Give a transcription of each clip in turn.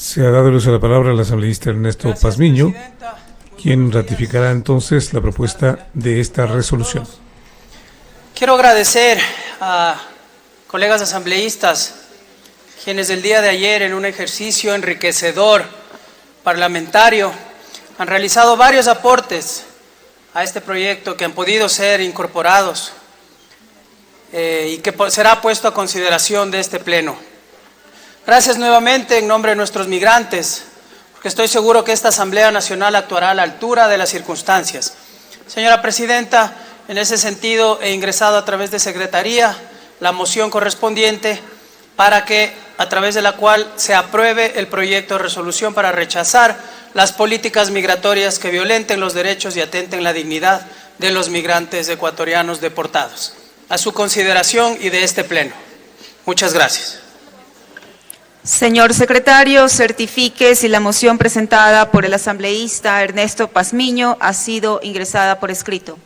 Se ha dado el uso de la palabra al asambleísta Ernesto Gracias, Pazmiño, Presidenta. quien ratificará entonces la propuesta de esta resolución. Quiero agradecer a colegas asambleístas quienes el día de ayer, en un ejercicio enriquecedor parlamentario, han realizado varios aportes a este proyecto que han podido ser incorporados y que será puesto a consideración de este Pleno. Gracias nuevamente en nombre de nuestros migrantes, porque estoy seguro que esta Asamblea Nacional actuará a la altura de las circunstancias. Señora Presidenta, en ese sentido he ingresado a través de Secretaría la moción correspondiente para que, a través de la cual se apruebe el proyecto de resolución para rechazar las políticas migratorias que violenten los derechos y atenten la dignidad de los migrantes ecuatorianos deportados. A su consideración y de este Pleno. Muchas gracias. Señor secretario, certifique si la moción presentada por el asambleísta Ernesto Pazmiño ha sido ingresada por escrito.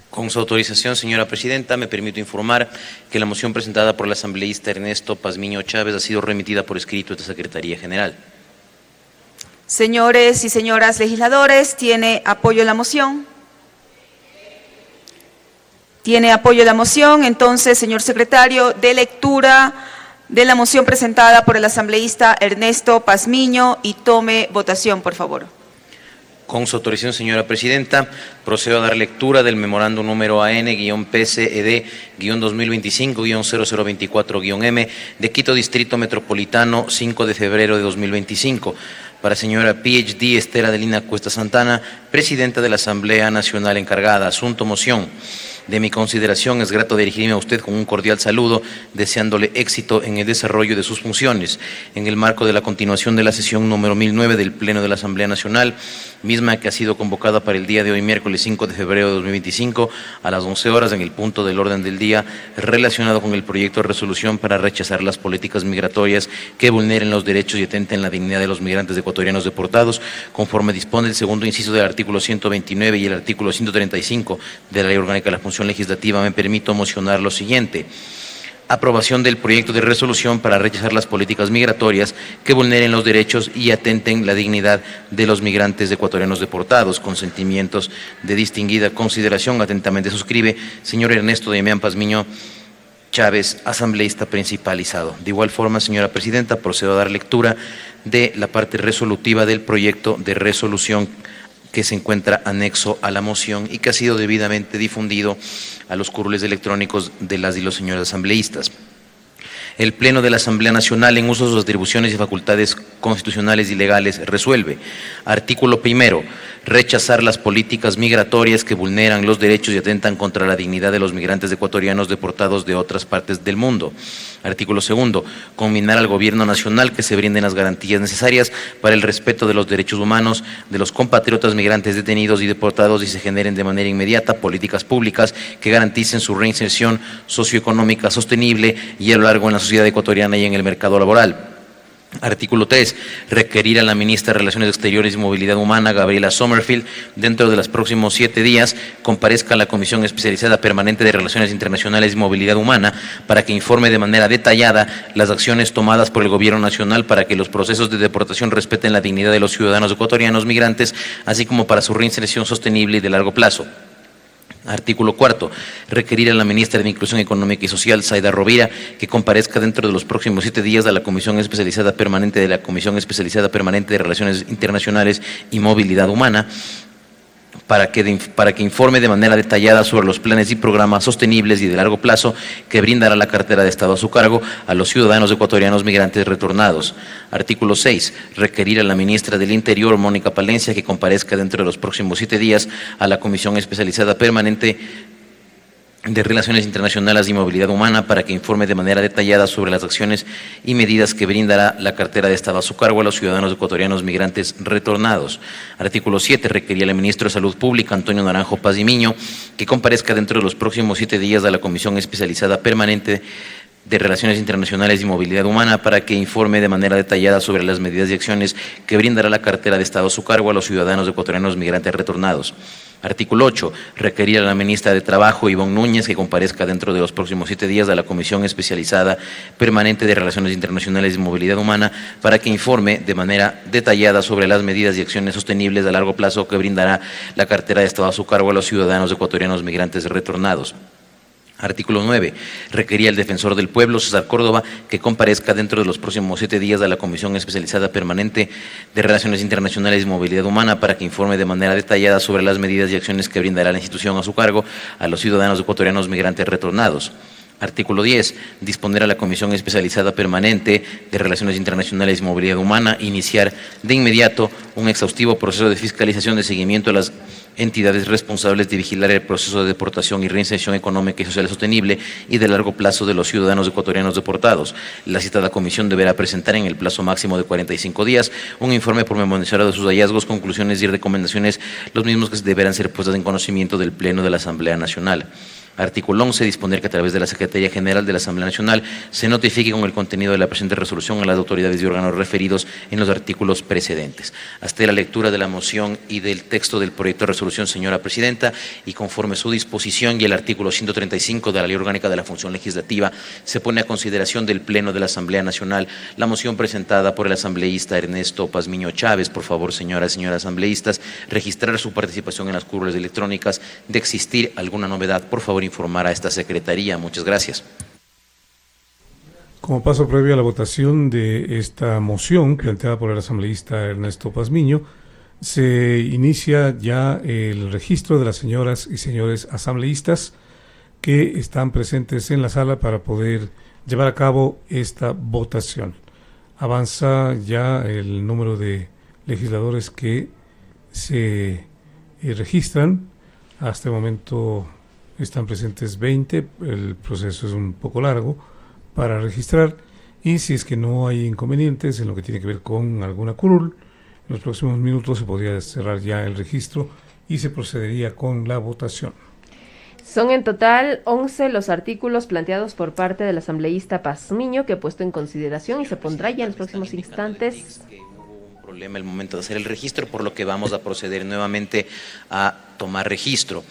Con su autorización, señora presidenta, me permito informar que la moción presentada por el asambleísta Ernesto Pazmiño Chávez ha sido remitida por escrito a esta Secretaría General. Señores y señoras legisladores, ¿tiene apoyo la moción? ¿Tiene apoyo la moción? Entonces, señor secretario, dé lectura de la moción presentada por el asambleísta Ernesto Pazmiño y tome votación, por favor. Con su autorización, señora presidenta, procedo a dar lectura del memorándum número AN-PCED-2025-0024-M de Quito Distrito Metropolitano, 5 de febrero de 2025. Para señora PhD Estela Adelina Cuesta Santana, presidenta de la Asamblea Nacional encargada. Asunto moción. De mi consideración es grato dirigirme a usted con un cordial saludo, deseándole éxito en el desarrollo de sus funciones, en el marco de la continuación de la sesión número 1009 del Pleno de la Asamblea Nacional, misma que ha sido convocada para el día de hoy, miércoles 5 de febrero de 2025, a las 11 horas, en el punto del orden del día relacionado con el proyecto de resolución para rechazar las políticas migratorias que vulneren los derechos y atenten la dignidad de los migrantes ecuatorianos deportados, conforme dispone el segundo inciso del artículo 129 y el artículo 135 de la Ley Orgánica de la Función Legislativa. Me permito mocionar lo siguiente: aprobación del proyecto de resolución para rechazar las políticas migratorias que vulneren los derechos y atenten la dignidad de los migrantes ecuatorianos deportados. Con sentimientos de distinguida consideración, atentamente suscribe señor Ernesto Damián Pazmiño Chávez, asambleísta principalizado. De igual forma, señora presidenta, procedo a dar lectura de la parte resolutiva del proyecto de resolución que se encuentra anexo a la moción y que ha sido debidamente difundido a los curules electrónicos de las y los señores asambleístas. El Pleno de la Asamblea Nacional, en uso de sus atribuciones y facultades constitucionales y legales, resuelve. Artículo primero: rechazar las políticas migratorias que vulneran los derechos y atentan contra la dignidad de los migrantes ecuatorianos deportados de otras partes del mundo. Artículo segundo: conminar al Gobierno Nacional que se brinden las garantías necesarias para el respeto de los derechos humanos de los compatriotas migrantes detenidos y deportados y se generen de manera inmediata políticas públicas que garanticen su reinserción socioeconómica sostenible y a lo largo en la sociedad ecuatoriana y en el mercado laboral. Artículo 3. Requerir a la ministra de Relaciones Exteriores y Movilidad Humana, Gabriela Sommerfield, dentro de los próximos 7 días, comparezca a la Comisión Especializada Permanente de Relaciones Internacionales y Movilidad Humana para que informe de manera detallada las acciones tomadas por el Gobierno Nacional para que los procesos de deportación respeten la dignidad de los ciudadanos ecuatorianos migrantes, así como para su reinserción sostenible y de largo plazo. Artículo cuarto: requerir a la ministra de Inclusión Económica y Social, Zaida Rovira, que comparezca dentro de los próximos 7 días a la Comisión Especializada Permanente de Relaciones Internacionales y Movilidad Humana para que informe de manera detallada sobre los planes y programas sostenibles y de largo plazo que brindará la cartera de Estado a su cargo a los ciudadanos ecuatorianos migrantes retornados. Artículo 6. Requerir a la ministra del Interior, Mónica Palencia, que comparezca dentro de los próximos 7 días a la Comisión Especializada Permanente de Relaciones Internacionales y Movilidad Humana para que informe de manera detallada sobre las acciones y medidas que brindará la cartera de Estado a su cargo a los ciudadanos ecuatorianos migrantes retornados. Artículo 7. Requerir al ministro de Salud Pública, Antonio Naranjo Pazmiño, que comparezca dentro de los próximos 7 días a la Comisión Especializada Permanente de Relaciones Internacionales y Movilidad Humana para que informe de manera detallada sobre las medidas y acciones que brindará la cartera de Estado a su cargo a los ciudadanos ecuatorianos migrantes retornados. Artículo 8. Requerir a la ministra de Trabajo, Ivonne Núñez, que comparezca dentro de los próximos 7 días a la Comisión Especializada Permanente de Relaciones Internacionales y Movilidad Humana para que informe de manera detallada sobre las medidas y acciones sostenibles a largo plazo que brindará la cartera de Estado a su cargo a los ciudadanos ecuatorianos migrantes retornados. Artículo 9. Requería al Defensor del Pueblo, César Córdoba, que comparezca dentro de los próximos 7 días a la Comisión Especializada Permanente de Relaciones Internacionales y Movilidad Humana para que informe de manera detallada sobre las medidas y acciones que brindará la institución a su cargo a los ciudadanos ecuatorianos migrantes retornados. Artículo 10. Disponer a la Comisión Especializada Permanente de Relaciones Internacionales y Movilidad Humana iniciar de inmediato un exhaustivo proceso de fiscalización de seguimiento a las entidades responsables de vigilar el proceso de deportación y reinserción económica y social sostenible y de largo plazo de los ciudadanos ecuatorianos deportados. La citada comisión deberá presentar en el plazo máximo de 45 días un informe pormenorizado de sus hallazgos, conclusiones y recomendaciones, los mismos que deberán ser puestos en conocimiento del Pleno de la Asamblea Nacional. Artículo 11. Disponer que a través de la Secretaría General de la Asamblea Nacional se notifique con el contenido de la presente resolución a las autoridades y órganos referidos en los artículos precedentes. Hasta la lectura de la moción y del texto del proyecto de resolución, señora Presidenta, y conforme su disposición y el artículo 135 de la Ley Orgánica de la Función Legislativa, se pone a consideración del Pleno de la Asamblea Nacional la moción presentada por el asambleísta Ernesto Pazmiño Chávez. Por favor, señoras y señores asambleístas, registrar su participación en las curules electrónicas. De existir alguna novedad, por favor, informar a esta Secretaría. Muchas gracias. Como paso previo a la votación de esta moción planteada por el asambleísta Ernesto Pazmiño, se inicia ya el registro de las señoras y señores asambleístas que están presentes en la sala para poder llevar a cabo esta votación. Avanza ya el número de legisladores que se registran. Hasta el momento están presentes 20, el proceso es un poco largo para registrar, y si es que no hay inconvenientes en lo que tiene que ver con alguna curul, en los próximos minutos se podría cerrar ya el registro y se procedería con la votación. Son en total 11 los artículos planteados por parte del asambleísta Pazmiño que he puesto en consideración y se pondrá ya en los próximos instantes. Hubo un problema al momento de hacer el registro, por lo que vamos a proceder nuevamente a tomar registro.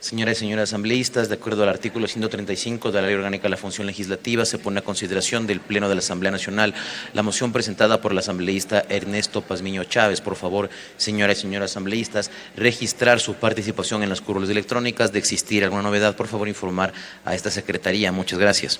Señoras y señores asambleístas, de acuerdo al artículo 135 de la Ley Orgánica de la Función Legislativa, se pone a consideración del Pleno de la Asamblea Nacional la moción presentada por el asambleísta Ernesto Pazmiño Chávez. Por favor, señoras y señores asambleístas, registrar su participación en las curules electrónicas. De existir alguna novedad, por favor, informar a esta Secretaría. Muchas gracias.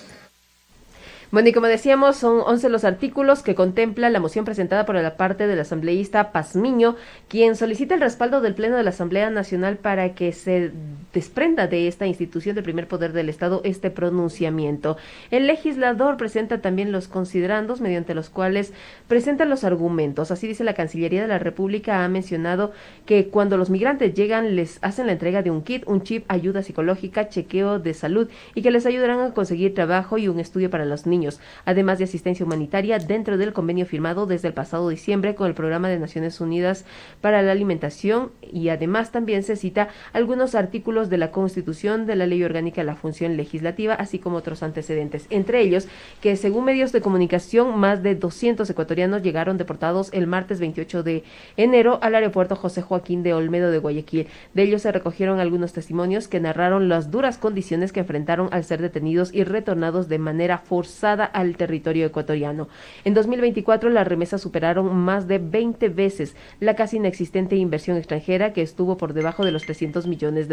Bueno, y como decíamos, son 11 los artículos que contempla la moción presentada por la parte del asambleísta Pazmiño, quien solicita el respaldo del Pleno de la Asamblea Nacional para que se desprenda de esta institución del primer poder del Estado este pronunciamiento. El legislador presenta también los considerandos mediante los cuales presenta los argumentos. Así dice: la Cancillería de la República ha mencionado que cuando los migrantes llegan les hacen la entrega de un kit, un chip, ayuda psicológica, chequeo de salud y que les ayudarán a conseguir trabajo y un estudio para los niños, además de asistencia humanitaria dentro del convenio firmado desde el pasado diciembre con el Programa de Naciones Unidas para la Alimentación, y además también se cita algunos artículos de la Constitución, de la Ley Orgánica de la Función Legislativa, así como otros antecedentes, entre ellos que según medios de comunicación más de 200 ecuatorianos llegaron deportados el martes 28 de enero al aeropuerto José Joaquín de Olmedo de Guayaquil. De ellos se recogieron algunos testimonios que narraron las duras condiciones que enfrentaron al ser detenidos y retornados de manera forzada al territorio ecuatoriano. En 2024 las remesas superaron más de 20 veces la casi inexistente inversión extranjera, que estuvo por debajo de los $300 millones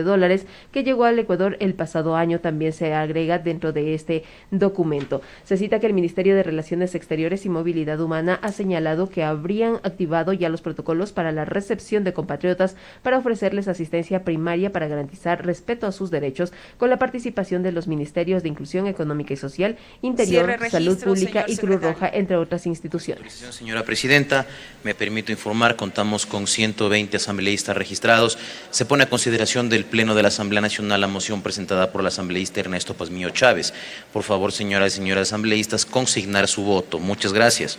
que llegó al Ecuador el pasado año. También se agrega dentro de este documento. Se cita que el Ministerio de Relaciones Exteriores y Movilidad Humana ha señalado que habrían activado ya los protocolos para la recepción de compatriotas para ofrecerles asistencia primaria para garantizar respeto a sus derechos, con la participación de los Ministerios de Inclusión Económica y Social, Interior, Salud Pública y Cruz Roja, entre otras instituciones. Señora Presidenta, me permito informar, contamos con 120 asambleístas registrados. Se pone a consideración del Pleno de la Asamblea Nacional la moción presentada por el asambleísta Ernesto Pazmiño Chávez. Por favor, señoras y señores asambleístas, consignar su voto. Muchas gracias.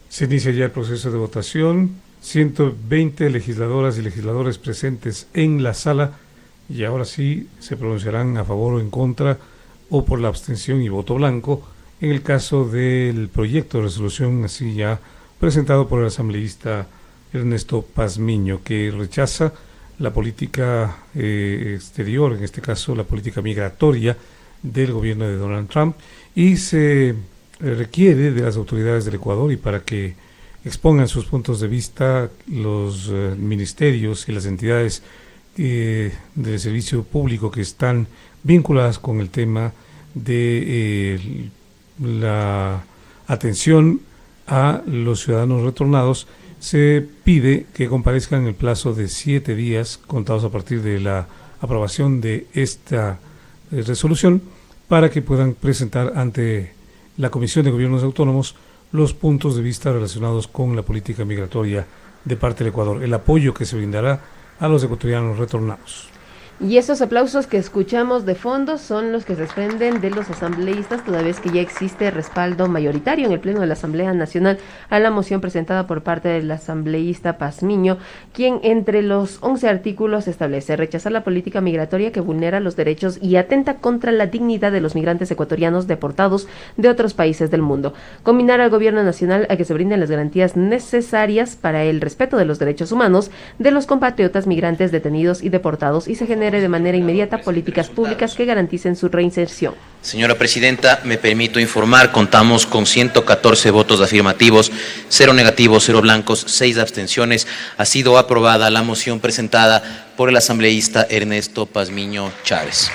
Se inicia ya el proceso de votación. 120 legisladoras y legisladores presentes en la sala, y ahora sí se pronunciarán a favor o en contra o por la abstención y voto blanco en el caso del proyecto de resolución así ya presentado por el asambleísta Ernesto Pazmiño, que rechaza la política exterior, en este caso la política migratoria del gobierno de Donald Trump, y se requiere de las autoridades del Ecuador y para que expongan sus puntos de vista los ministerios y las entidades del servicio público que están vinculadas con el tema de la atención a los ciudadanos retornados. Se pide que comparezcan en el plazo de 7 días contados a partir de la aprobación de esta resolución para que puedan presentar ante la Comisión de Gobiernos Autónomos los puntos de vista relacionados con la política migratoria de parte del Ecuador, el apoyo que se brindará a los ecuatorianos retornados. Y esos aplausos que escuchamos de fondo son los que se desprenden de los asambleístas, toda vez que ya existe respaldo mayoritario en el Pleno de la Asamblea Nacional a la moción presentada por parte del asambleísta Pazmiño, quien entre los 11 artículos establece rechazar la política migratoria que vulnera los derechos y atenta contra la dignidad de los migrantes ecuatorianos deportados de otros países del mundo, combinar al gobierno nacional a que se brinden las garantías necesarias para el respeto de los derechos humanos de los compatriotas migrantes detenidos y deportados y se genere de manera inmediata políticas públicas que garanticen su reinserción. Señora Presidenta, me permito informar, contamos con 114 votos afirmativos, 0 negativos, 0 blancos, 6 abstenciones. Ha sido aprobada la moción presentada por el asambleísta Ernesto Pazmiño Chávez.